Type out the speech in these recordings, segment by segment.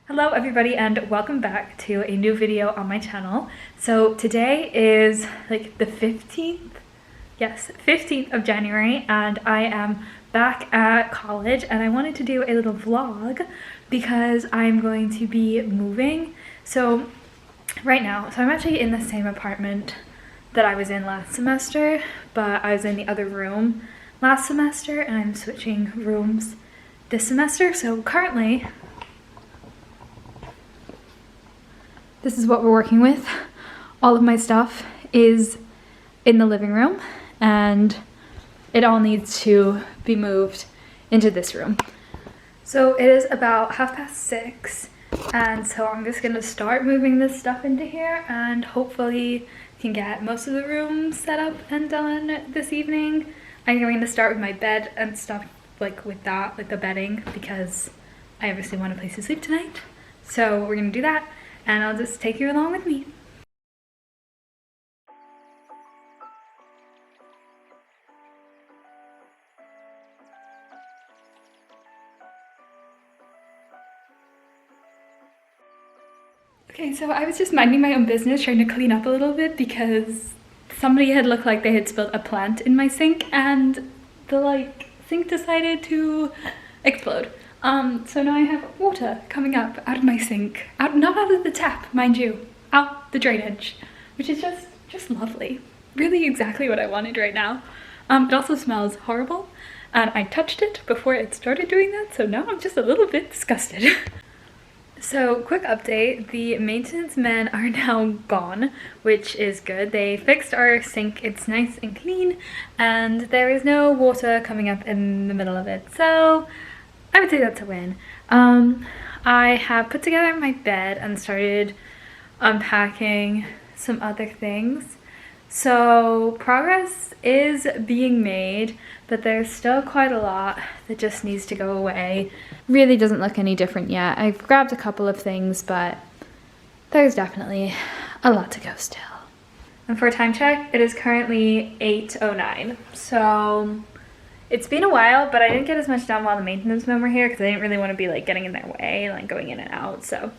Hello everybody and welcome back to a new video on my channel. So today is like the 15th, yes, 15th of January, and I am back at college and I wanted to do a little vlog because I'm going to be moving. So right now, I'm actually in the same apartment that I was in last semester, but I was in the other room last semester and I'm switching rooms this semester. So currently, this is what we're working with. All of my stuff is in the living room and it all needs to be moved into this room. So it is about 6:30 and so I'm just gonna start moving this stuff into here and hopefully can get most of the rooms set up and done this evening. I'm going to start with my bed and stuff like with that, like the bedding, because I obviously want a place to sleep tonight. So we're gonna do that. And I'll just take you along with me. Okay, so I was just minding my own business, trying to clean up a little bit because somebody had looked like they had spilled a plant in my sink and the sink decided to explode. So now I have water coming up out of my sink, not out of the tap, mind you, out the drainage, which is just lovely. Really exactly what I wanted right now. It also smells horrible, and I touched it before it started doing that, so now I'm just a little bit disgusted. So quick update, the maintenance men are now gone, which is good. They fixed our sink, it's nice and clean, and there is no water coming up in the middle of it, so I would say that's a win. I have put together my bed and started unpacking some other things. So progress is being made, but there's still quite a lot that just needs to go away. Really doesn't look any different yet. I've grabbed a couple of things, but there's definitely a lot to go still. And for a time check, it is currently 8:09. So it's been a while, but I didn't get as much done while the maintenance men were here because I didn't really want to be like getting in their way, like going in and out, so.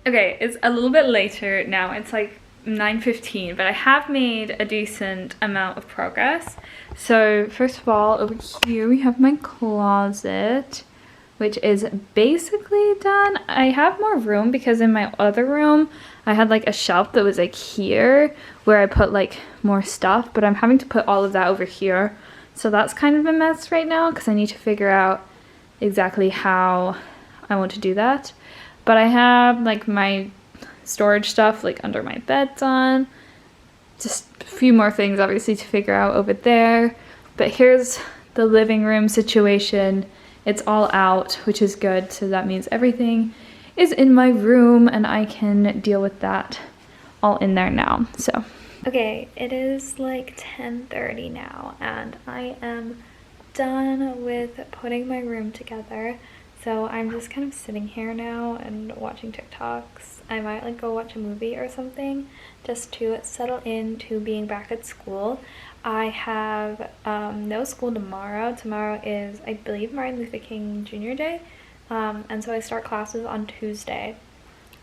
Okay, it's a little bit later now, it's like 9:15, but I have made a decent amount of progress. So first of all, over here we have my closet, which is basically done. I have more room because in my other room I had like a shelf that was like here where I put like more stuff, but I'm having to put all of that over here. So that's kind of a mess right now because I need to figure out exactly how I want to do that. But I have like my storage stuff like under my bed done. Just a few more things obviously to figure out over there. But here's the living room situation. It's all out, which is good. So that means everything is in my room and I can deal with that all in there now. So, okay, it is like 10:30 now and I am done with putting my room together. So I'm just kind of sitting here now and watching TikToks. I might like go watch a movie or something just to settle into being back at school. I have no school tomorrow. Tomorrow is, I believe, Martin Luther King Jr. Day. And so I start classes on Tuesday.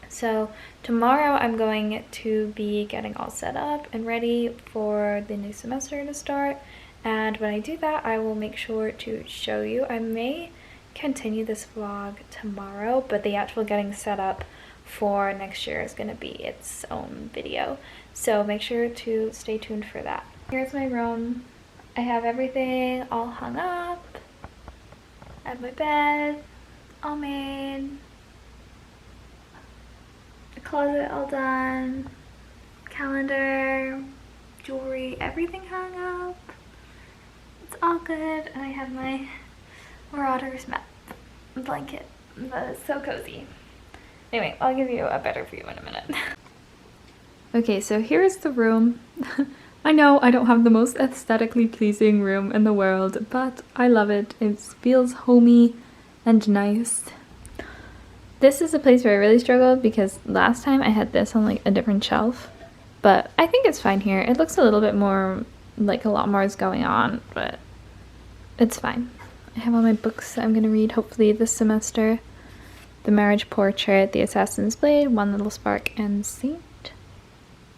So tomorrow I'm going to be getting all set up and ready for the new semester to start. And when I do that, I will make sure to show you. I may continue this vlog tomorrow, but the actual getting set up for next year is going to be its own video, so make sure to stay tuned for that. Here's my room. I have everything all hung up. I have my bed all made, the closet all done, calendar, jewelry, everything hung up. It's all good, and I have my Marauders map blanket. That is so cozy. Anyway, I'll give you a better view in a minute. Okay, so here's the room. I know I don't have the most aesthetically pleasing room in the world, but I love it. It feels homey and nice. This is a place where I really struggled because last time I had this on like a different shelf, but I think it's fine here. It looks a little bit more like a lot more is going on, but it's fine. I have all my books that I'm going to read hopefully this semester. The Marriage Portrait, The Assassin's Blade, One Little Spark, and Saint.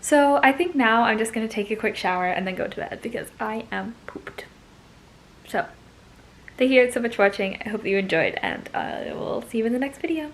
So I think now I'm just going to take a quick shower and then go to bed because I am pooped. So thank you so much for watching. I hope you enjoyed, and I will see you in the next video.